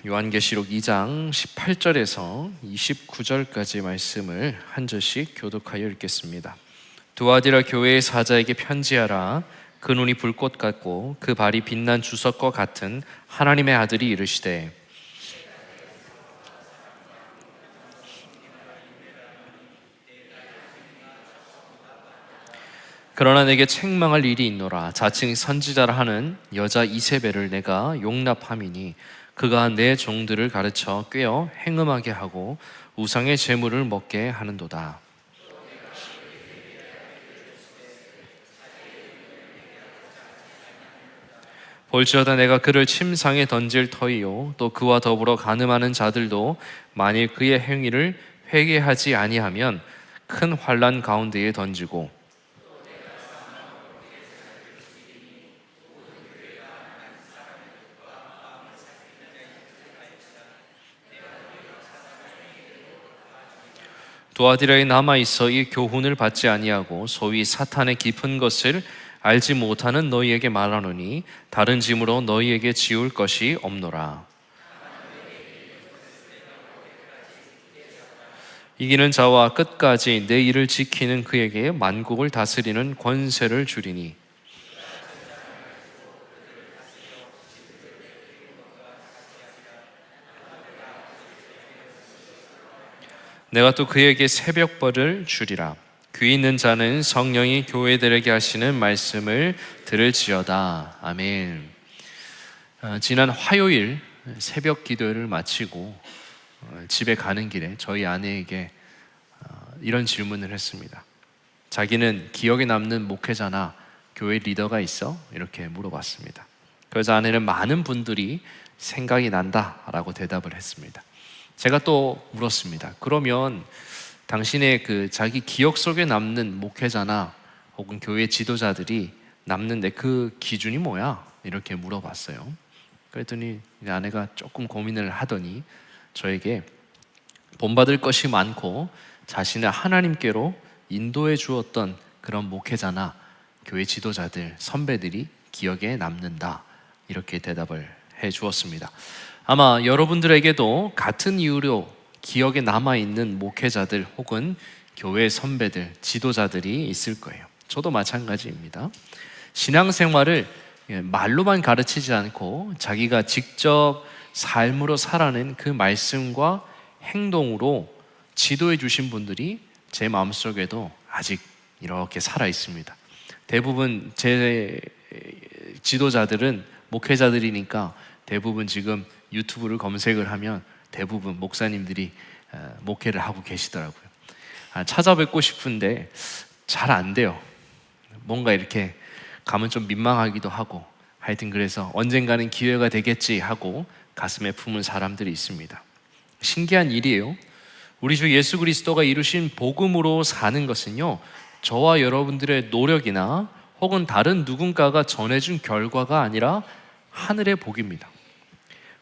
요한계시록 2장 18절에서 29절까지 말씀을 한 절씩 교독하여 읽겠습니다. 두아디라 교회의 사자에게 편지하라. 그 눈이 불꽃 같고 그 발이 빛난 주석과 같은 하나님의 아들이 이르시되 그러나 내게 책망할 일이 있노라. 자칭 선지자라 하는 여자 이세벨을 내가 용납함이니 그가 내 종들을 가르쳐 꾀어 행음하게 하고 우상의 제물을 먹게 하는도다. 볼지어다 내가 그를 침상에 던질 터이요 또 그와 더불어 간음하는 자들도 만일 그의 행위를 회개하지 아니하면 큰 환난 가운데에 던지고 두아디라에 남아있어 이 교훈을 받지 아니하고 소위 사탄의 깊은 것을 알지 못하는 너희에게 말하노니 다른 짐으로 너희에게 지울 것이 없노라. 이기는 자와 끝까지 내 일을 지키는 그에게 만국을 다스리는 권세를 주리니 내가 또 그에게 새벽벌을 주리라. 귀 있는 자는 성령이 교회들에게 하시는 말씀을 들을지어다. 아멘. 지난 화요일 새벽 기도를 마치고 집에 가는 길에 저희 아내에게 이런 질문을 했습니다. 자기는 기억에 남는 목회자나 교회 리더가 있어? 이렇게 물어봤습니다. 그래서 아내는 많은 분들이 생각이 난다라고 대답을 했습니다. 제가 또 물었습니다. 그러면 당신의 그 자기 기억 속에 남는 목회자나 혹은 교회 지도자들이 남는데 그 기준이 뭐야? 이렇게 물어봤어요. 그랬더니 아내가 조금 고민을 하더니 저에게 본받을 것이 많고 자신을 하나님께로 인도해 주었던 그런 목회자나 교회 지도자들, 선배들이 기억에 남는다. 이렇게 대답을 해 주었습니다. 아마 여러분들에게도 같은 이유로 기억에 남아있는 목회자들 혹은 교회 선배들, 지도자들이 있을 거예요. 저도 마찬가지입니다. 신앙생활을 말로만 가르치지 않고 자기가 직접 삶으로 살아낸 그 말씀과 행동으로 지도해 주신 분들이 제 마음속에도 아직 이렇게 살아 있습니다. 대부분 제 지도자들은 목회자들이니까 대부분 지금 유튜브를 검색을 하면 대부분 목사님들이 목회를 하고 계시더라고요. 찾아뵙고 싶은데 잘 안 돼요. 뭔가 이렇게 가면 좀 민망하기도 하고 하여튼 그래서 언젠가는 기회가 되겠지 하고 가슴에 품은 사람들이 있습니다. 신기한 일이에요. 우리 주 예수 그리스도가 이루신 복음으로 사는 것은요, 저와 여러분들의 노력이나 혹은 다른 누군가가 전해준 결과가 아니라 하늘의 복입니다.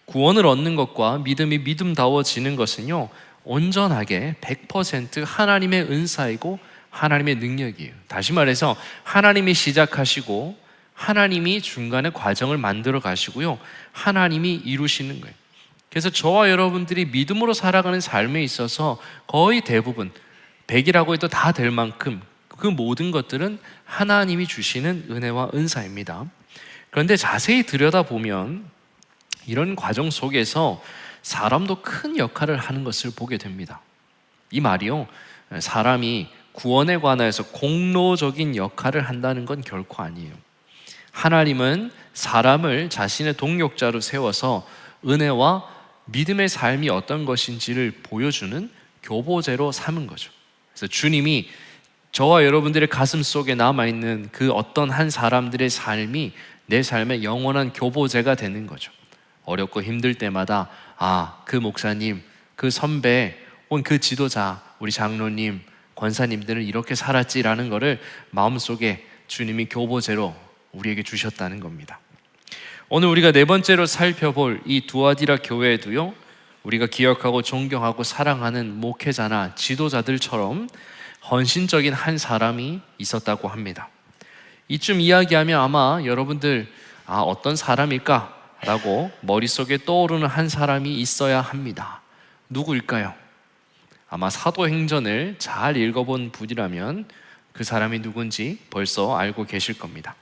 구원을 얻는 것과 믿음이 믿음다워지는 것은요, 온전하게 100% 하나님의 은사이고 하나님의 능력이에요. 다시 말해서 하나님이 시작하시고 하나님이 중간에 과정을 만들어 가시고요, 하나님이 이루시는 거예요. 그래서 저와 여러분들이 믿음으로 살아가는 삶에 있어서 거의 대부분 100이라고 해도 다 될 만큼 그 모든 것들은 하나님이 주시는 은혜와 은사입니다. 그런데 자세히 들여다보면 이런 과정 속에서 사람도 큰 역할을 하는 것을 보게 됩니다. 이 말이요, 사람이 구원에 관하여서 공로적인 역할을 한다는 건 결코 아니에요. 하나님은 사람을 자신의 동력자로 세워서 은혜와 믿음의 삶이 어떤 것인지를 보여주는 교보제로 삼은 거죠. 그래서 주님이 저와 여러분들의 가슴 속에 남아있는 그 어떤 한 사람들의 삶이 내 삶의 영원한 교보제가 되는 거죠. 어렵고 힘들 때마다 그 목사님, 그 선배, 혹은 그 지도자, 우리 장로님, 권사님들은 이렇게 살았지라는 것을 마음속에 주님이 교보제로 우리에게 주셨다는 겁니다. 오늘 우리가 네 번째로 살펴볼 이 두아디라 교회에도요, 우리가 기억하고 존경하고 사랑하는 목회자나 지도자들처럼 헌신적인 한 사람이 있었다고 합니다. 이쯤 이야기하면 아마 여러분들 어떤 사람일까? 라고 머릿속에 떠오르는 한 사람이 있어야 합니다. 누구일까요? 아마 사도행전을 잘 읽어본 분이라면 그 사람이 누군지 벌써 알고 계실 겁니다.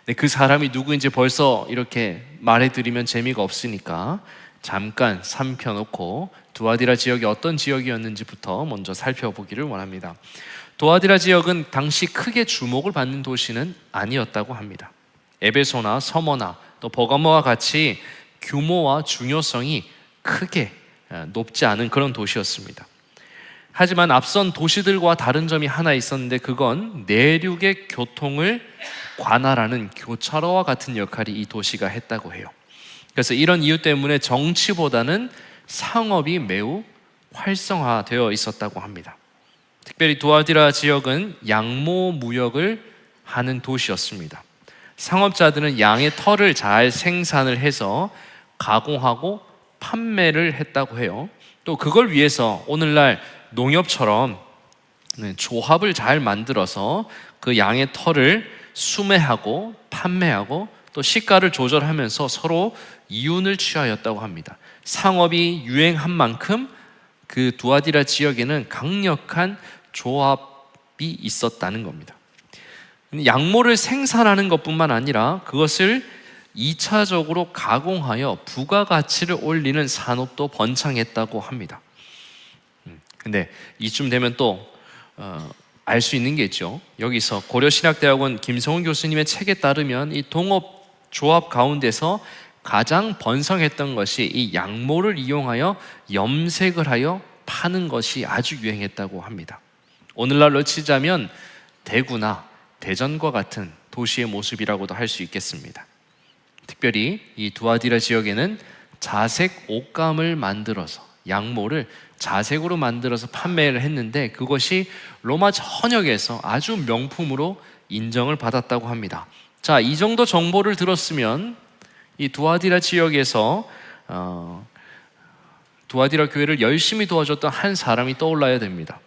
근데 그 사람이 누구인지 벌써 이렇게 말해드리면 재미가 없으니까 잠깐 삼켜놓고 두아디라 지역이 어떤 지역이었는지부터 먼저 살펴보기를 원합니다. 두아디라 지역은 당시 크게 주목을 받는 도시는 아니었다고 합니다. 에베소나 서머나 또 버가모와 같이 규모와 중요성이 크게 높지 않은 그런 도시였습니다. 하지만 앞선 도시들과 다른 점이 하나 있었는데 그건 내륙의 교통을 관할하는 교차로와 같은 역할이 이 도시가 했다고 해요. 그래서 이런 이유 때문에 정치보다는 상업이 매우 활성화되어 있었다고 합니다. 특별히 두아디라 지역은 양모 무역을 하는 도시였습니다. 상업자들은 양의 털을 잘 생산을 해서 가공하고 판매를 했다고 해요. 또 그걸 위해서 오늘날 농협처럼 조합을 잘 만들어서 그 양의 털을 수매하고 판매하고 또 시가를 조절하면서 서로 이윤을 취하였다고 합니다. 상업이 유행한 만큼 그 두아디라 지역에는 강력한 조합이 있었다는 겁니다. 양모를 생산하는 것뿐만 아니라 그것을 2차적으로 가공하여 부가가치를 올리는 산업도 번창했다고 합니다. 근데 이쯤 되면 또 알 수 있는 게 있죠. 여기서 고려신학대학원 김성훈 교수님의 책에 따르면 이 동업조합 가운데서 가장 번성했던 것이 이 양모를 이용하여 염색을 하여 파는 것이 아주 유행했다고 합니다. 오늘날로 치자면 대구나 대전과 같은 도시의 모습이라고도 할 수 있겠습니다. 특별히 이 두아디라 지역에는 자색 옷감을 만들어서 양모를 자색으로 만들어서 판매를 했는데 그것이 로마 전역에서 아주 명품으로 인정을 받았다고 합니다. 자, 이 정도 정보를 들었으면 이 두아디라 지역에서 두아디라 교회를 열심히 도와줬던 한 사람이 떠올라야 됩니다.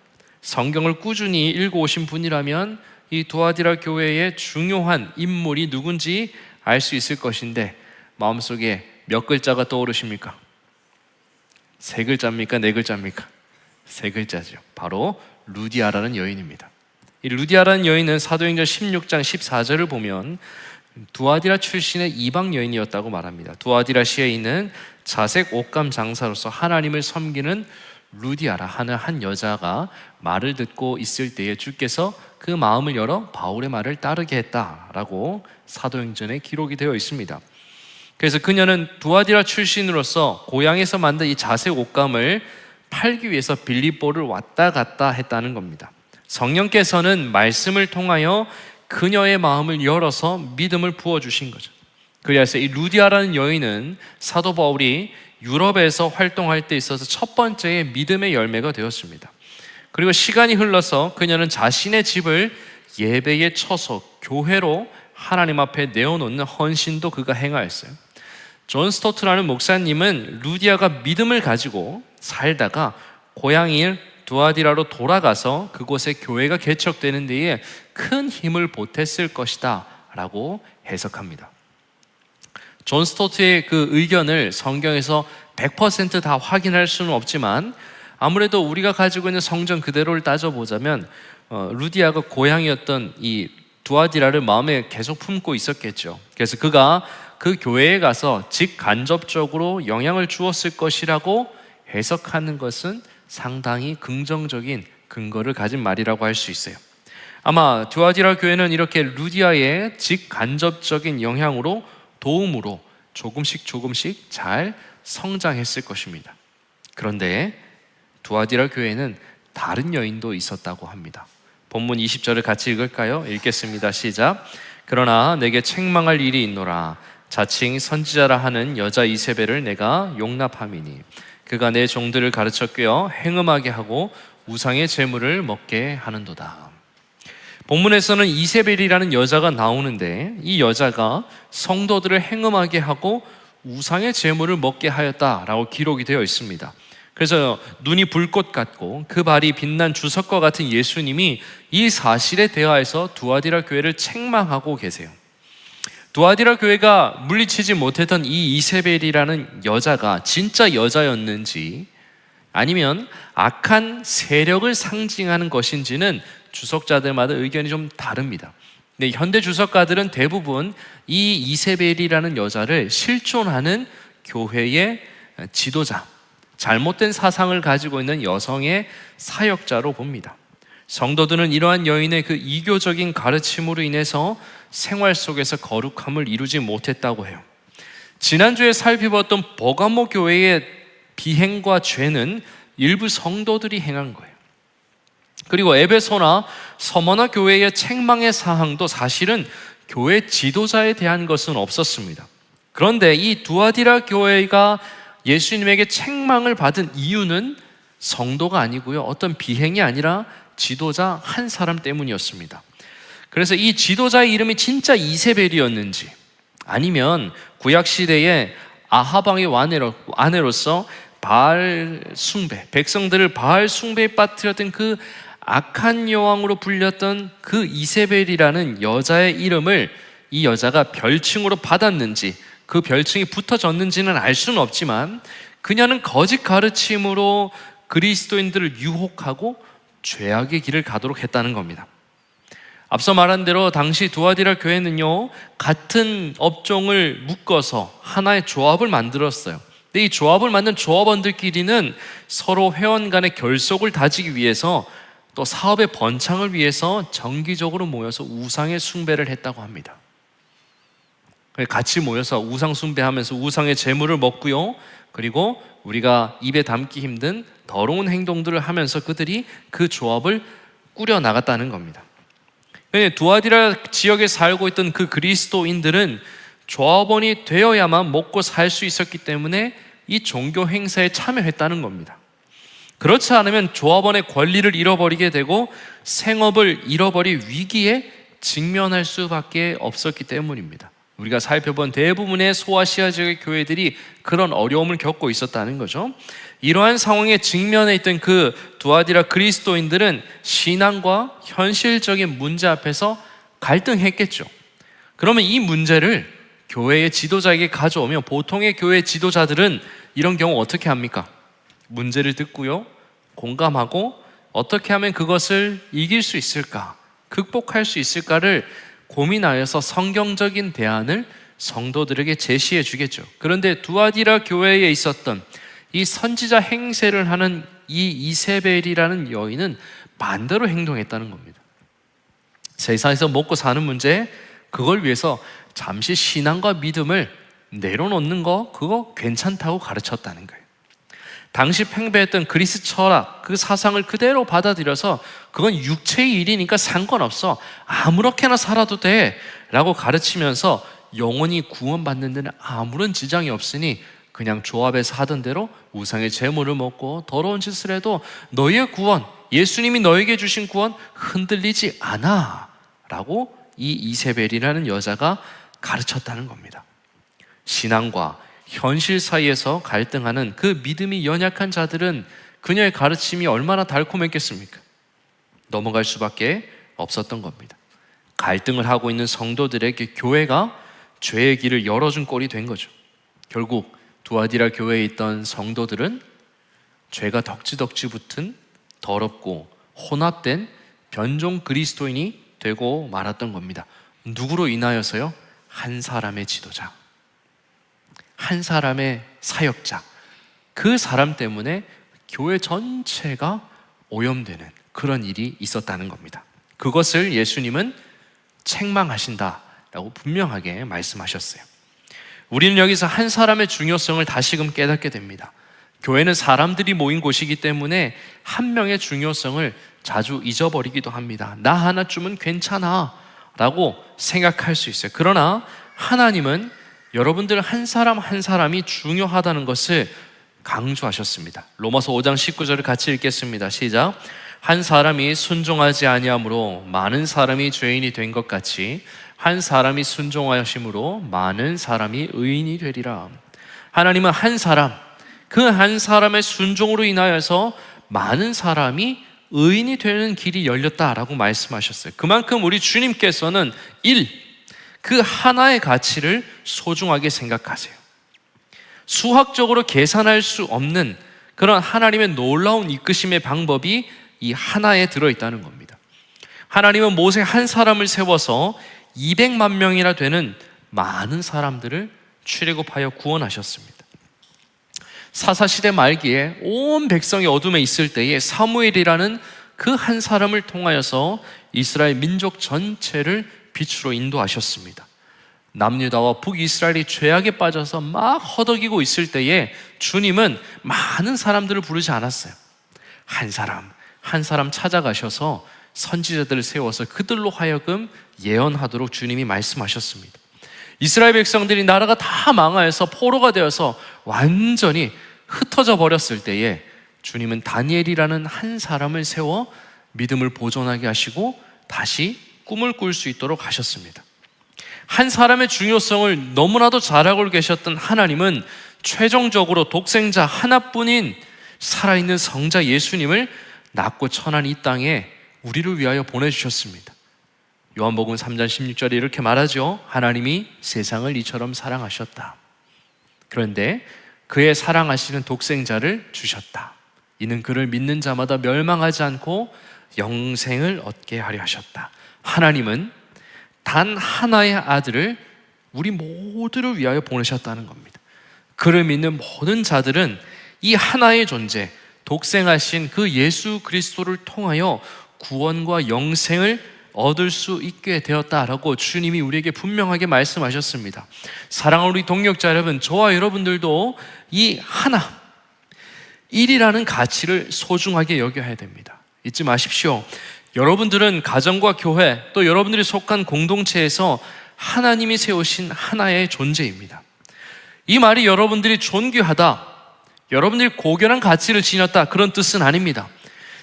성경을 꾸준히 읽어오신 분이라면 이 두아디라 교회의 중요한 인물이 누군지 알 수 있을 것인데 마음속에 몇 글자가 떠오르십니까? 3글자입니까? 4글자입니까? 3글자죠. 바로 루디아라는 여인입니다. 이 루디아라는 여인은 사도행전 16장 14절을 보면 두아디라 출신의 이방 여인이었다고 말합니다. 두아디라 시에 있는 자색 옷감 장사로서 하나님을 섬기는 루디아라 하는 한 여자가 말을 듣고 있을 때에 주께서 그 마음을 열어 바울의 말을 따르게 했다라고 사도행전에 기록이 되어 있습니다. 그래서 그녀는 두아디라 출신으로서 고향에서 만든 이 자색 옷감을 팔기 위해서 빌립보를 왔다 갔다 했다는 겁니다. 성령께서는 말씀을 통하여 그녀의 마음을 열어서 믿음을 부어주신 거죠. 그래서 이 루디아라는 여인은 사도 바울이 유럽에서 활동할 때 있어서 첫 번째의 믿음의 열매가 되었습니다. 그리고 시간이 흘러서 그녀는 자신의 집을 예배의 처소, 교회로 하나님 앞에 내어놓는 헌신도 그가 행하였어요. 존 스토트라는 목사님은 루디아가 믿음을 가지고 살다가 고향인 두아디라로 돌아가서 그곳에 교회가 개척되는 데에 큰 힘을 보탰을 것이다 라고 해석합니다. 존 스토트의 그 의견을 성경에서 100% 다 확인할 수는 없지만 아무래도 우리가 가지고 있는 성경 그대로를 따져보자면 루디아가 고향이었던 이 두아디라를 마음에 계속 품고 있었겠죠. 그래서 그가 그 교회에 가서 직간접적으로 영향을 주었을 것이라고 해석하는 것은 상당히 긍정적인 근거를 가진 말이라고 할 수 있어요. 아마 두아디라 교회는 이렇게 루디아의 직간접적인 영향으로 도움으로 조금씩 잘 성장했을 것입니다. 그런데 두아디라 교회는 다른 여인도 있었다고 합니다. 본문 20절을 같이 읽을까요? 읽겠습니다. 시작. 그러나 내게 책망할 일이 있노라. 자칭 선지자라 하는 여자 이세벨을 내가 용납함이니 그가 내 종들을 가르쳐 꿰어 행음하게 하고 우상의 제물을 먹게 하는도다. 본문에서는 이세벨이라는 여자가 나오는데 이 여자가 성도들을 행음하게 하고 우상의 제물을 먹게 하였다라고 기록이 되어 있습니다. 그래서 눈이 불꽃 같고 그 발이 빛난 주석과 같은 예수님이 이 사실에 대하여서 두아디라 교회를 책망하고 계세요. 두아디라 교회가 물리치지 못했던 이 이세벨이라는 여자가 진짜 여자였는지 아니면 악한 세력을 상징하는 것인지는 주석자들마다 의견이 좀 다릅니다. 근데 현대 주석가들은 대부분 이 이세벨이라는 여자를 실존하는 교회의 지도자, 잘못된 사상을 가지고 있는 여성의 사역자로 봅니다. 성도들은 이러한 여인의 그 이교적인 가르침으로 인해서 생활 속에서 거룩함을 이루지 못했다고 해요. 지난주에 살펴봤던 버가모 교회의 비행과 죄는 일부 성도들이 행한 거예요. 그리고 에베소나 서머나 교회의 책망의 사항도 사실은 교회 지도자에 대한 것은 없었습니다. 그런데 이 두아디라 교회가 예수님에게 책망을 받은 이유는 성도가 아니고요, 어떤 비행이 아니라 지도자 한 사람 때문이었습니다. 그래서 이 지도자의 이름이 진짜 이세벨이었는지 아니면 구약시대에 아하방의 아내로서 바알 숭배, 백성들을 바알 숭배에 빠뜨렸던 그 악한 여왕으로 불렸던 그 이세벨이라는 여자의 이름을 이 여자가 별칭으로 받았는지 그 별칭이 붙어졌는지는 알 수는 없지만 그녀는 거짓 가르침으로 그리스도인들을 유혹하고 죄악의 길을 가도록 했다는 겁니다. 앞서 말한 대로 당시 두아디라 교회는요, 같은 업종을 묶어서 하나의 조합을 만들었어요. 근데 이 조합을 만든 조합원들끼리는 서로 회원 간의 결속을 다지기 위해서 또 사업의 번창을 위해서 정기적으로 모여서 우상의 숭배를 했다고 합니다. 같이 모여서 우상 숭배하면서 우상의 제물을 먹고요, 그리고 우리가 입에 담기 힘든 더러운 행동들을 하면서 그들이 그 조합을 꾸려 나갔다는 겁니다. 두아디라 지역에 살고 있던 그 그리스도인들은 조합원이 되어야만 먹고 살 수 있었기 때문에 이 종교 행사에 참여했다는 겁니다. 그렇지 않으면 조합원의 권리를 잃어버리게 되고 생업을 잃어버릴 위기에 직면할 수밖에 없었기 때문입니다. 우리가 살펴본 대부분의 소아시아 지역의 교회들이 그런 어려움을 겪고 있었다는 거죠. 이러한 상황에 직면해 있던 그 두아디라 그리스도인들은 신앙과 현실적인 문제 앞에서 갈등했겠죠. 그러면 이 문제를 교회의 지도자에게 가져오면 보통의 교회 지도자들은 이런 경우 어떻게 합니까? 문제를 듣고요, 공감하고 어떻게 하면 그것을 이길 수 있을까, 극복할 수 있을까를 고민하여서 성경적인 대안을 성도들에게 제시해 주겠죠. 그런데 두아디라 교회에 있었던 이 선지자 행세를 하는 이 이세벨이라는 여인은 반대로 행동했다는 겁니다. 세상에서 먹고 사는 문제, 그걸 위해서 잠시 신앙과 믿음을 내려놓는 거, 그거 괜찮다고 가르쳤다는 거예요. 당시 팽배했던 그리스 철학, 그 사상을 그대로 받아들여서 그건 육체의 일이니까 상관없어, 아무렇게나 살아도 돼 라고 가르치면서 영원히 구원받는 데는 아무런 지장이 없으니 그냥 조합에서 하던 대로 우상의 제물을 먹고 더러운 짓을 해도 너희의 구원, 예수님이 너에게 주신 구원 흔들리지 않아 라고 이 이세벨이라는 여자가 가르쳤다는 겁니다. 신앙과 현실 사이에서 갈등하는 그 믿음이 연약한 자들은 그녀의 가르침이 얼마나 달콤했겠습니까? 넘어갈 수밖에 없었던 겁니다. 갈등을 하고 있는 성도들에게 교회가 죄의 길을 열어준 꼴이 된 거죠. 결국 두아디라 교회에 있던 성도들은 죄가 덕지덕지 붙은 더럽고 혼합된 변종 그리스도인이 되고 말았던 겁니다. 누구로 인하여서요? 한 사람의 지도자, 한 사람의 사역자, 그 사람 때문에 교회 전체가 오염되는 그런 일이 있었다는 겁니다. 그것을 예수님은 책망하신다라고 분명하게 말씀하셨어요. 우리는 여기서 한 사람의 중요성을 다시금 깨닫게 됩니다. 교회는 사람들이 모인 곳이기 때문에 한 명의 중요성을 자주 잊어버리기도 합니다. 나 하나쯤은 괜찮아 라고 생각할 수 있어요. 그러나 하나님은 여러분들 한 사람 한 사람이 중요하다는 것을 강조하셨습니다. 로마서 5장 19절을 같이 읽겠습니다. 시작. 한 사람이 순종하지 아니함으로 많은 사람이 죄인이 된 것 같이 한 사람이 순종하심으로 많은 사람이 의인이 되리라. 하나님은 한 사람, 그 한 사람의 순종으로 인하여서 많은 사람이 의인이 되는 길이 열렸다라고 말씀하셨어요. 그만큼 우리 주님께서는 그 하나의 가치를 소중하게 생각하세요. 수학적으로 계산할 수 없는 그런 하나님의 놀라운 이끄심의 방법이 이 하나에 들어있다는 겁니다. 하나님은 모세 한 사람을 세워서 200만 명이나 되는 많은 사람들을 출애굽하여 구원하셨습니다. 사사시대 말기에 온 백성이 어둠에 있을 때에 사무엘이라는 그 한 사람을 통하여서 이스라엘 민족 전체를 빛으로 인도하셨습니다. 남유다와 북이스라엘이 죄악에 빠져서 막 허덕이고 있을 때에 주님은 많은 사람들을 부르지 않았어요. 한 사람 찾아가셔서 선지자들을 세워서 그들로 하여금 예언하도록 주님이 말씀하셨습니다. 이스라엘 백성들이 나라가 다 망하여서 포로가 되어서 완전히 흩어져 버렸을 때에 주님은 다니엘이라는 한 사람을 세워 믿음을 보존하게 하시고 다시 꿈을 꿀 수 있도록 하셨습니다. 한 사람의 중요성을 너무나도 잘 알고 계셨던 하나님은 최종적으로 독생자 하나뿐인 살아있는 성자 예수님을 낮고 천한 이 땅에 우리를 위하여 보내주셨습니다. 요한복음 3장 16절에 이렇게 말하죠. 하나님이 세상을 이처럼 사랑하셨다. 그런데 그의 사랑하시는 독생자를 주셨다. 이는 그를 믿는 자마다 멸망하지 않고 영생을 얻게 하려 하셨다. 하나님은 단 하나의 아들을 우리 모두를 위하여 보내셨다는 겁니다. 그를 믿는 모든 자들은 이 하나의 존재, 독생하신 그 예수 그리스도를 통하여 구원과 영생을 얻을 수 있게 되었다라고 주님이 우리에게 분명하게 말씀하셨습니다. 사랑하는 우리 동역자 여러분, 저와 여러분들도 이 하나, 일이라는 가치를 소중하게 여겨야 됩니다. 잊지 마십시오. 여러분들은 가정과 교회, 또 여러분들이 속한 공동체에서 하나님이 세우신 하나의 존재입니다. 이 말이 여러분들이 존귀하다, 여러분들이 고결한 가치를 지녔다, 그런 뜻은 아닙니다.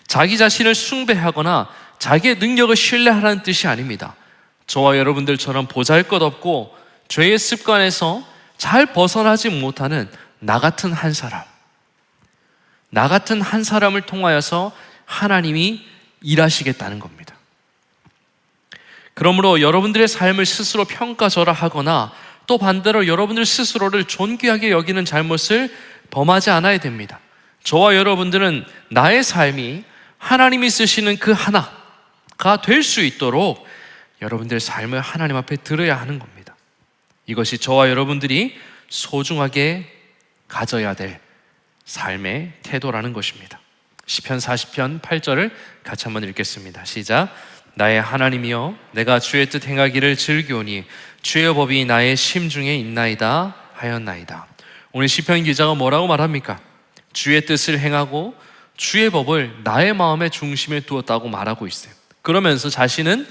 자기 자신을 숭배하거나 자기의 능력을 신뢰하라는 뜻이 아닙니다. 저와 여러분들처럼 보잘것없고 죄의 습관에서 잘 벗어나지 못하는 나 같은 한 사람을 통하여서 하나님이 일하시겠다는 겁니다. 그러므로 여러분들의 삶을 스스로 평가절하하거나 또 반대로 여러분들 스스로를 존귀하게 여기는 잘못을 범하지 않아야 됩니다. 저와 여러분들은 나의 삶이 하나님이 쓰시는 그 하나가 될 수 있도록 여러분들의 삶을 하나님 앞에 드려야 하는 겁니다. 이것이 저와 여러분들이 소중하게 가져야 될 삶의 태도라는 것입니다. 시편 40편 8절을 같이 한번 읽겠습니다. 시작. 나의 하나님이여, 내가 주의 뜻 행하기를 즐기오니 주의 법이 나의 심중에 있나이다 하였나이다. 오늘 시편 기자가 뭐라고 말합니까? 주의 뜻을 행하고 주의 법을 나의 마음의 중심에 두었다고 말하고 있어요. 그러면서 자신은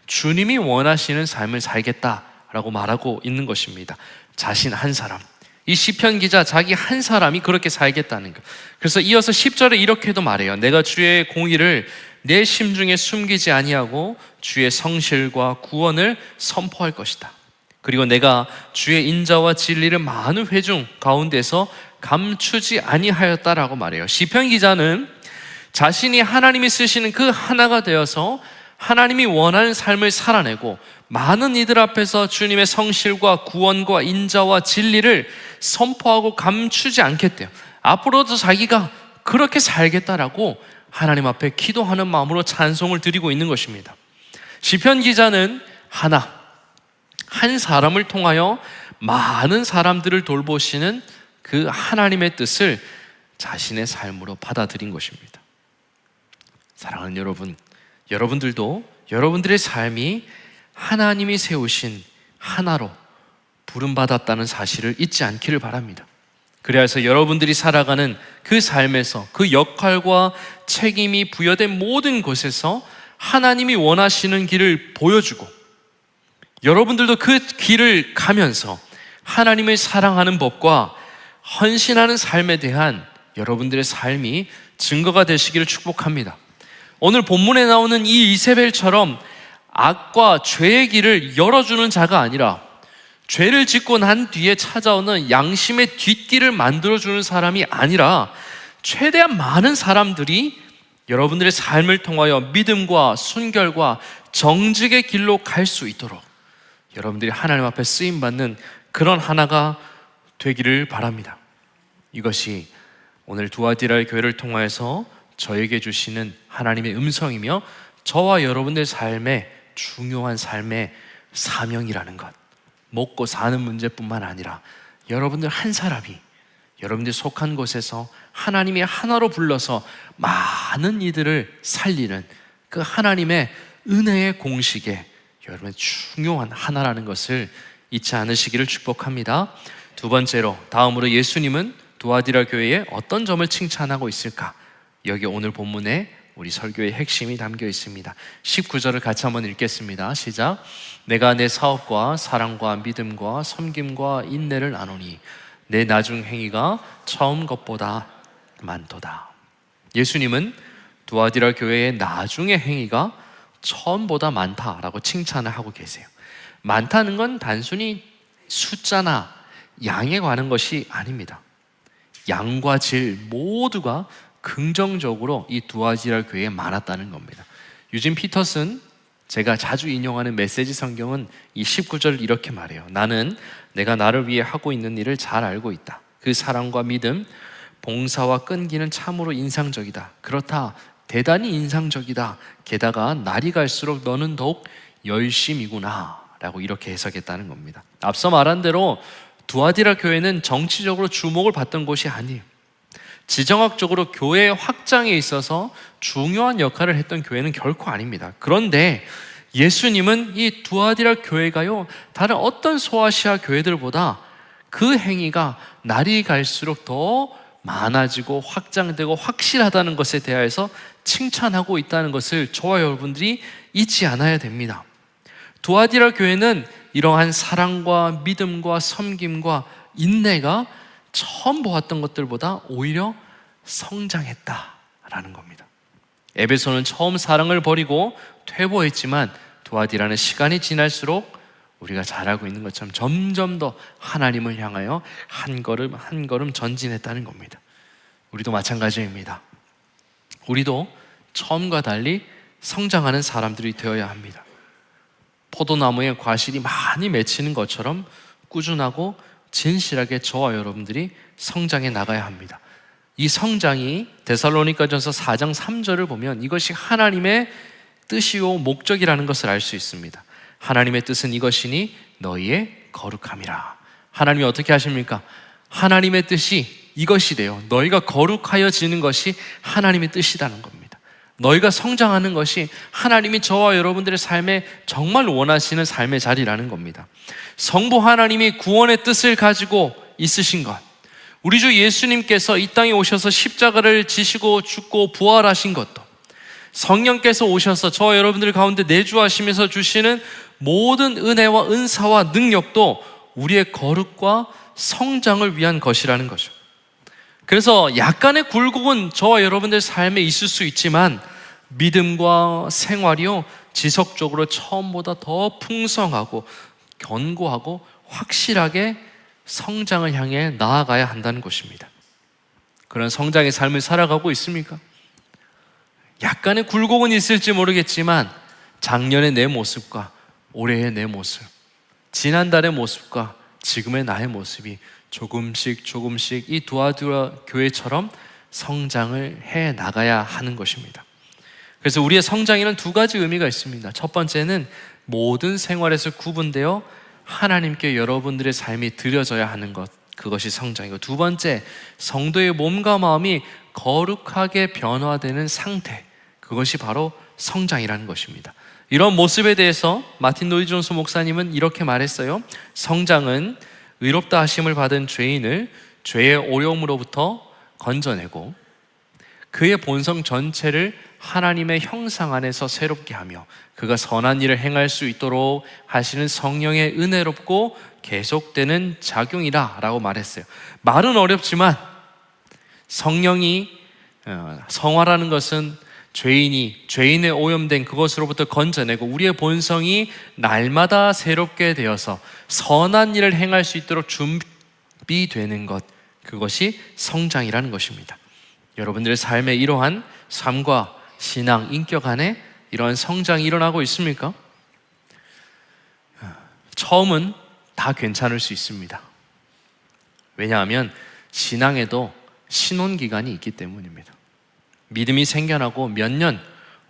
주님이 원하시는 삶을 살겠다라고 말하고 있는 것입니다. 자신 한 사람, 이 시편 기자 자기 한 사람이 그렇게 살겠다는 것. 그래서 이어서 10절에 이렇게도 말해요. 내가 주의 공의를 내 심중에 숨기지 아니하고 주의 성실과 구원을 선포할 것이다. 그리고 내가 주의 인자와 진리를 많은 회중 가운데서 감추지 아니하였다라고 말해요. 시편 기자는 자신이 하나님이 쓰시는 그 하나가 되어서 하나님이 원하는 삶을 살아내고 많은 이들 앞에서 주님의 성실과 구원과 인자와 진리를 선포하고 감추지 않겠대요. 앞으로도 자기가 그렇게 살겠다라고 하나님 앞에 기도하는 마음으로 찬송을 드리고 있는 것입니다. 시편 기자는 한 사람을 통하여 많은 사람들을 돌보시는 그 하나님의 뜻을 자신의 삶으로 받아들인 것입니다. 사랑하는 여러분, 여러분들도 여러분들의 삶이 하나님이 세우신 하나로 부름받았다는 사실을 잊지 않기를 바랍니다. 그래서 여러분들이 살아가는 그 삶에서 그 역할과 책임이 부여된 모든 곳에서 하나님이 원하시는 길을 보여주고 여러분들도 그 길을 가면서 하나님을 사랑하는 법과 헌신하는 삶에 대한 여러분들의 삶이 증거가 되시기를 축복합니다. 오늘 본문에 나오는 이 이세벨처럼 악과 죄의 길을 열어주는 자가 아니라 죄를 짓고 난 뒤에 찾아오는 양심의 뒷길을 만들어주는 사람이 아니라 최대한 많은 사람들이 여러분들의 삶을 통하여 믿음과 순결과 정직의 길로 갈 수 있도록 여러분들이 하나님 앞에 쓰임받는 그런 하나가 되기를 바랍니다. 이것이 오늘 두아디라 교회를 통하여서 저에게 주시는 하나님의 음성이며 저와 여러분들 삶의 중요한 삶의 사명이라는 것, 먹고 사는 문제뿐만 아니라 여러분들 한 사람이 여러분들이 속한 곳에서 하나님이 하나로 불러서 많은 이들을 살리는 그 하나님의 은혜의 공식에 여러분의 중요한 하나라는 것을 잊지 않으시기를 축복합니다. 두 번째로, 다음으로 예수님은 두아디라 교회에 어떤 점을 칭찬하고 있을까? 여기 오늘 본문에 우리 설교의 핵심이 담겨 있습니다. 19절을 같이 한번 읽겠습니다. 시작. 내가 내 사업과 사랑과 믿음과 섬김과 인내를 아노니 내 나중 행위가 처음 것보다 많도다. 예수님은 두아디라 교회의 나중의 행위가 처음보다 많다라고 칭찬을 하고 계세요. 많다는 건 단순히 숫자나 양에 관한 것이 아닙니다. 양과 질 모두가 긍정적으로 이 두아디라 교회에 많았다는 겁니다. 유진 피터슨, 제가 자주 인용하는 메시지 성경은 이 19절을 이렇게 말해요. 나는 내가 나를 위해 하고 있는 일을 잘 알고 있다. 그 사랑과 믿음, 봉사와 끈기는 참으로 인상적이다. 그렇다, 대단히 인상적이다. 게다가 날이 갈수록 너는 더욱 열심이구나 라고 이렇게 해석했다는 겁니다. 앞서 말한 대로 두아디라 교회는 정치적으로 주목을 받던 곳이 아니에요. 지정학적으로 교회 확장에 있어서 중요한 역할을 했던 교회는 결코 아닙니다. 그런데 예수님은 이 두아디라 교회가요, 다른 어떤 소아시아 교회들보다 그 행위가 날이 갈수록 더 많아지고 확장되고 확실하다는 것에 대하여서 칭찬하고 있다는 것을 저와 여러분들이 잊지 않아야 됩니다. 두아디라 교회는 이러한 사랑과 믿음과 섬김과 인내가 처음 보았던 것들보다 오히려 성장했다라는 겁니다. 에베소는 처음 사랑을 버리고 퇴보했지만 두아디라는 시간이 지날수록 우리가 잘 알고 있는 것처럼 점점 더 하나님을 향하여 한 걸음 한 걸음 전진했다는 겁니다. 우리도 마찬가지입니다. 우리도 처음과 달리 성장하는 사람들이 되어야 합니다. 포도나무에 과실이 많이 맺히는 것처럼 꾸준하고 진실하게 저와 여러분들이 성장해 나가야 합니다. 이 성장이 데살로니가전서 4장 3절을 보면 이것이 하나님의 뜻이요 목적이라는 것을 알 수 있습니다. 하나님의 뜻은 이것이니 너희의 거룩함이라. 하나님이 어떻게 하십니까? 하나님의 뜻이 이것이래요. 너희가 거룩하여지는 것이 하나님의 뜻이라는 겁니다. 너희가 성장하는 것이 하나님이 저와 여러분들의 삶에 정말 원하시는 삶의 자리라는 겁니다. 성부 하나님이 구원의 뜻을 가지고 있으신 것, 우리 주 예수님께서 이 땅에 오셔서 십자가를 지시고 죽고 부활하신 것도, 성령께서 오셔서 저와 여러분들 가운데 내주하시면서 주시는 모든 은혜와 은사와 능력도 우리의 거룩과 성장을 위한 것이라는 거죠. 그래서 약간의 굴곡은 저와 여러분들 삶에 있을 수 있지만 믿음과 생활이요 지속적으로 처음보다 더 풍성하고 견고하고 확실하게 성장을 향해 나아가야 한다는 것입니다. 그런 성장의 삶을 살아가고 있습니까? 약간의 굴곡은 있을지 모르겠지만 작년의 내 모습과 올해의 내 모습, 지난달의 모습과 지금의 나의 모습이 조금씩 이 두아디라 교회처럼 성장을 해 나가야 하는 것입니다. 그래서 우리의 성장에는 두 가지 의미가 있습니다. 첫 번째는 모든 생활에서 구분되어 하나님께 여러분들의 삶이 드려져야 하는 것, 그것이 성장이고, 두 번째, 성도의 몸과 마음이 거룩하게 변화되는 상태, 그것이 바로 성장이라는 것입니다. 이런 모습에 대해서 마틴 로이드 존스 목사님은 이렇게 말했어요. 성장은 의롭다 하심을 받은 죄인을 죄의 오염으로부터 건져내고 그의 본성 전체를 하나님의 형상 안에서 새롭게 하며 그가 선한 일을 행할 수 있도록 하시는 성령의 은혜롭고 계속되는 작용이라 라고 말했어요. 말은 어렵지만 성령이 성화라는 것은 죄인의 오염된 그것으로부터 건져내고 우리의 본성이 날마다 새롭게 되어서 선한 일을 행할 수 있도록 준비되는 것, 그것이 성장이라는 것입니다. 여러분들의 삶에 이러한 삶과 신앙, 인격 안에 이러한 성장이 일어나고 있습니까? 처음은 다 괜찮을 수 있습니다. 왜냐하면 신앙에도 신혼기간이 있기 때문입니다. 믿음이 생겨나고 몇 년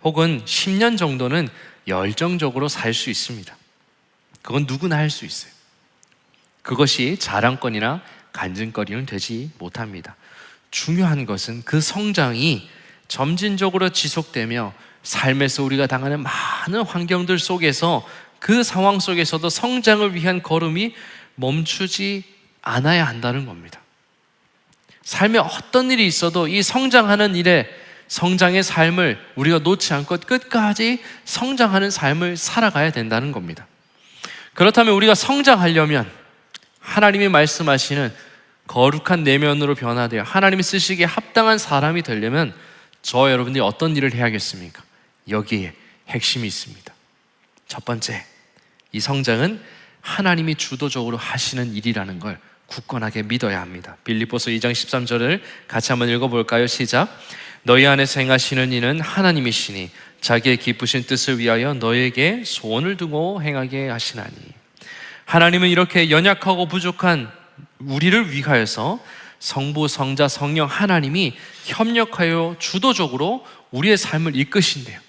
혹은 10년 정도는 열정적으로 살 수 있습니다. 그건 누구나 할 수 있어요. 그것이 자랑거리나 간증거리는 되지 못합니다. 중요한 것은 그 성장이 점진적으로 지속되며 삶에서 우리가 당하는 많은 환경들 속에서 그 상황 속에서도 성장을 위한 걸음이 멈추지 않아야 한다는 겁니다. 삶에 어떤 일이 있어도 이 성장하는 일에 성장의 삶을 우리가 놓지 않고 끝까지 성장하는 삶을 살아가야 된다는 겁니다. 그렇다면 우리가 성장하려면 하나님이 말씀하시는 거룩한 내면으로 변화되어 하나님이 쓰시기에 합당한 사람이 되려면 저와 여러분들이 어떤 일을 해야겠습니까? 여기에 핵심이 있습니다. 첫 번째, 이 성장은 하나님이 주도적으로 하시는 일이라는 걸 굳건하게 믿어야 합니다. 빌립보서 2장 13절을 같이 한번 읽어볼까요? 시작. 너희 안에서 행하시는 이는 하나님이시니 자기의 기쁘신 뜻을 위하여 너에게 소원을 두고 행하게 하시나니. 하나님은 이렇게 연약하고 부족한 우리를 위하여서 성부, 성자, 성령 하나님이 협력하여 주도적으로 우리의 삶을 이끄신대요.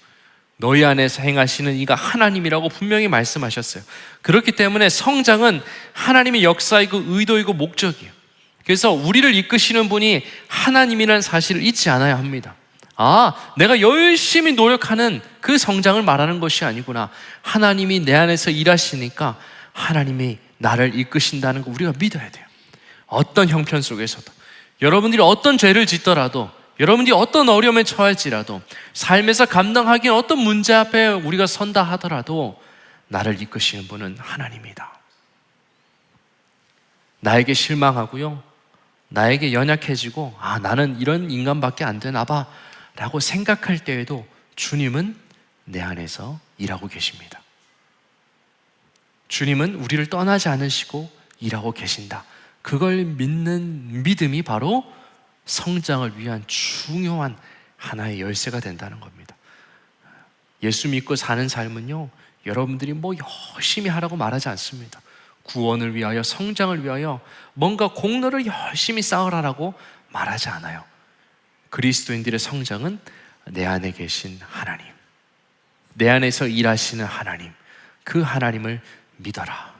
너희 안에서 행하시는 이가 하나님이라고 분명히 말씀하셨어요. 그렇기 때문에 성장은 하나님의 역사이고 의도이고 목적이에요. 그래서 우리를 이끄시는 분이 하나님이라는 사실을 잊지 않아야 합니다. 내가 열심히 노력하는 그 성장을 말하는 것이 아니구나. 하나님이 내 안에서 일하시니까 하나님이 나를 이끄신다는 거 우리가 믿어야 돼요. 어떤 형편 속에서도, 여러분들이 어떤 죄를 짓더라도, 여러분들이 어떤 어려움에 처할지라도, 삶에서 감당하기엔 어떤 문제 앞에 우리가 선다 하더라도 나를 이끄시는 분은 하나님이다. 나에게 실망하고요, 나에게 연약해지고 나는 이런 인간밖에 안 되나 봐 라고 생각할 때에도 주님은 내 안에서 일하고 계십니다. 주님은 우리를 떠나지 않으시고 일하고 계신다. 그걸 믿는 믿음이 바로 성장을 위한 중요한 하나의 열쇠가 된다는 겁니다. 예수 믿고 사는 삶은요, 여러분들이 열심히 하라고 말하지 않습니다. 구원을 위하여, 성장을 위하여 뭔가 공로를 열심히 쌓으라고 말하지 않아요. 그리스도인들의 성장은 내 안에 계신 하나님, 내 안에서 일하시는 하나님, 그 하나님을 믿어라.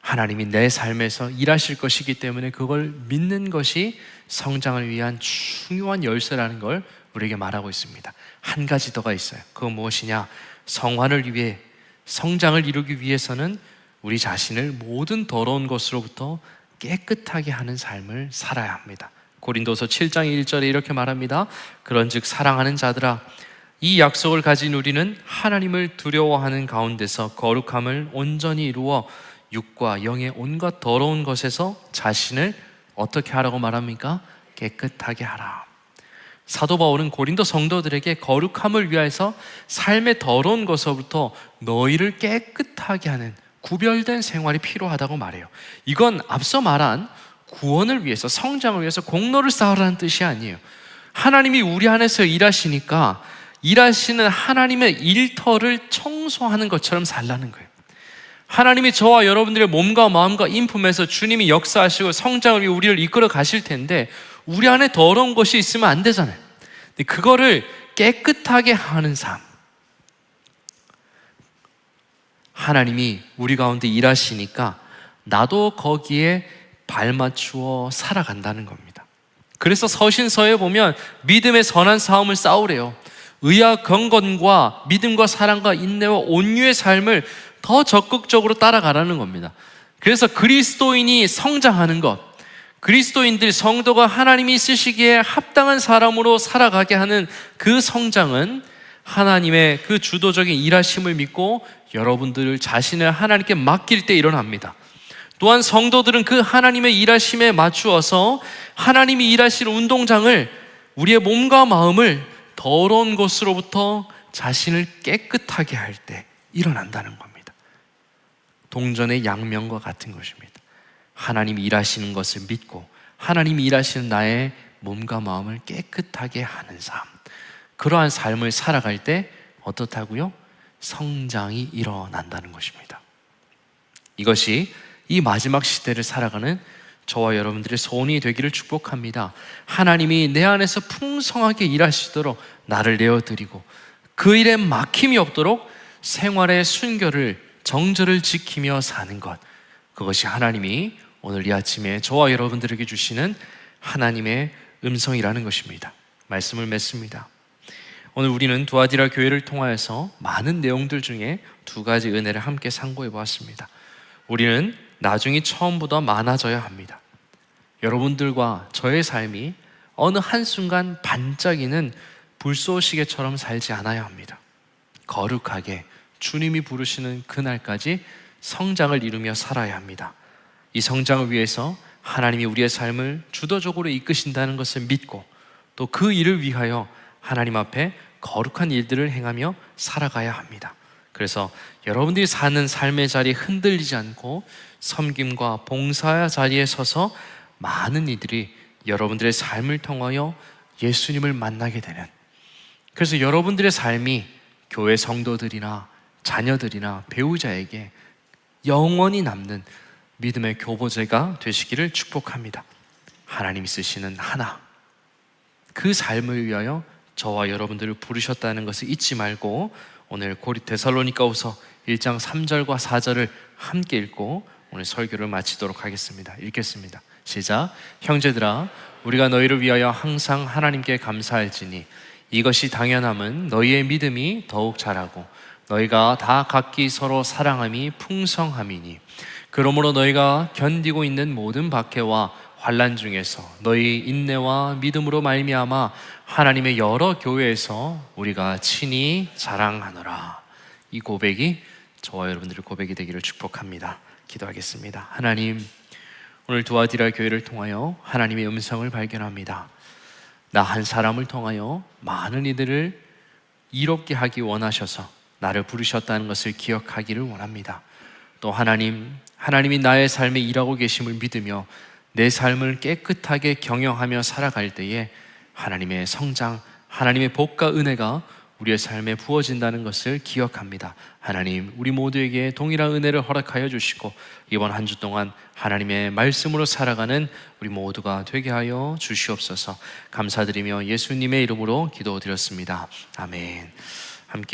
하나님이 내 삶에서 일하실 것이기 때문에 그걸 믿는 것이 성장을 위한 중요한 열쇠라는 걸 우리에게 말하고 있습니다. 한 가지 더가 있어요. 그건 무엇이냐? 성화를 위해, 성장을 이루기 위해서는 우리 자신을 모든 더러운 것으로부터 깨끗하게 하는 삶을 살아야 합니다. 고린도서 7장 1절에 이렇게 말합니다. 그런즉 사랑하는 자들아, 이 약속을 가진 우리는 하나님을 두려워하는 가운데서 거룩함을 온전히 이루어 육과 영의 온갖 더러운 것에서 자신을 어떻게 하라고 말합니까? 깨끗하게 하라. 사도 바울은 고린도 성도들에게 거룩함을 위하여서 삶의 더러운 것으로부터 너희를 깨끗하게 하는 구별된 생활이 필요하다고 말해요. 이건 앞서 말한 구원을 위해서, 성장을 위해서 공로를 쌓으라는 뜻이 아니에요. 하나님이 우리 안에서 일하시니까 일하시는 하나님의 일터를 청소하는 것처럼 살라는 거예요. 하나님이 저와 여러분들의 몸과 마음과 인품에서 주님이 역사하시고 성장을 위해 우리를 이끌어 가실 텐데 우리 안에 더러운 것이 있으면 안 되잖아요. 근데 그거를 깨끗하게 하는 삶, 하나님이 우리 가운데 일하시니까 나도 거기에 발맞추어 살아간다는 겁니다. 그래서 서신서에 보면 믿음의 선한 싸움을 싸우래요. 의와 경건과 믿음과 사랑과 인내와 온유의 삶을 더 적극적으로 따라가라는 겁니다. 그래서 그리스도인이 성장하는 것, 그리스도인들, 성도가 하나님이 쓰시기에 합당한 사람으로 살아가게 하는 그 성장은 하나님의 그 주도적인 일하심을 믿고 여러분들 자신을 하나님께 맡길 때 일어납니다. 또한 성도들은 그 하나님의 일하심에 맞추어서 하나님이 일하실 운동장을, 우리의 몸과 마음을 더러운 것으로부터 자신을 깨끗하게 할 때 일어난다는 겁니다. 동전의 양면과 같은 것입니다. 하나님이 일하시는 것을 믿고 하나님이 일하시는 나의 몸과 마음을 깨끗하게 하는 삶, 그러한 삶을 살아갈 때 어떻다고요? 성장이 일어난다는 것입니다. 이것이 이 마지막 시대를 살아가는 저와 여러분들의 소원이 되기를 축복합니다. 하나님이 내 안에서 풍성하게 일하시도록 나를 내어드리고 그 일에 막힘이 없도록 생활의 순결을, 정절을 지키며 사는 것, 그것이 하나님이 오늘 이 아침에 저와 여러분들에게 주시는 하나님의 음성이라는 것입니다. 말씀을 맺습니다. 오늘 우리는 두아디라 교회를 통하여서 많은 내용들 중에 두 가지 은혜를 함께 상고해 보았습니다. 우리는 나중이 처음보다 많아져야 합니다. 여러분들과 저의 삶이 어느 한순간 반짝이는 불쏘시개처럼 살지 않아야 합니다. 거룩하게 주님이 부르시는 그날까지 성장을 이루며 살아야 합니다. 이 성장을 위해서 하나님이 우리의 삶을 주도적으로 이끄신다는 것을 믿고 또 그 일을 위하여 하나님 앞에 거룩한 일들을 행하며 살아가야 합니다. 그래서 여러분들이 사는 삶의 자리에 흔들리지 않고 섬김과 봉사의 자리에 서서 많은 이들이 여러분들의 삶을 통하여 예수님을 만나게 되는, 그래서 여러분들의 삶이 교회 성도들이나 자녀들이나 배우자에게 영원히 남는 믿음의 교보제가 되시기를 축복합니다. 하나님이 쓰시는 하나, 그 삶을 위하여 저와 여러분들을 부르셨다는 것을 잊지 말고 오늘 데살로니가후서 1장 3절과 4절을 함께 읽고 오늘 설교를 마치도록 하겠습니다. 읽겠습니다. 시작. 형제들아, 우리가 너희를 위하여 항상 하나님께 감사할지니 이것이 당연함은 너희의 믿음이 더욱 자라고 너희가 다 각기 서로 사랑함이 풍성함이니, 그러므로 너희가 견디고 있는 모든 박해와 환난 중에서 너희 인내와 믿음으로 말미암아 하나님의 여러 교회에서 우리가 친히 자랑하노라. 이 고백이 저와 여러분들의 고백이 되기를 축복합니다. 기도하겠습니다. 하나님, 오늘 두아디라 교회를 통하여 하나님의 음성을 발견합니다. 나 한 사람을 통하여 많은 이들을 이롭게 하기 원하셔서 나를 부르셨다는 것을 기억하기를 원합니다. 또 하나님이 나의 삶에 일하고 계심을 믿으며 내 삶을 깨끗하게 경영하며 살아갈 때에 하나님의 성장, 하나님의 복과 은혜가 우리의 삶에 부어진다는 것을 기억합니다. 하나님, 우리 모두에게 동일한 은혜를 허락하여 주시고 이번 한 주 동안 하나님의 말씀으로 살아가는 우리 모두가 되게 하여 주시옵소서. 감사드리며 예수님의 이름으로 기도드렸습니다. 아멘.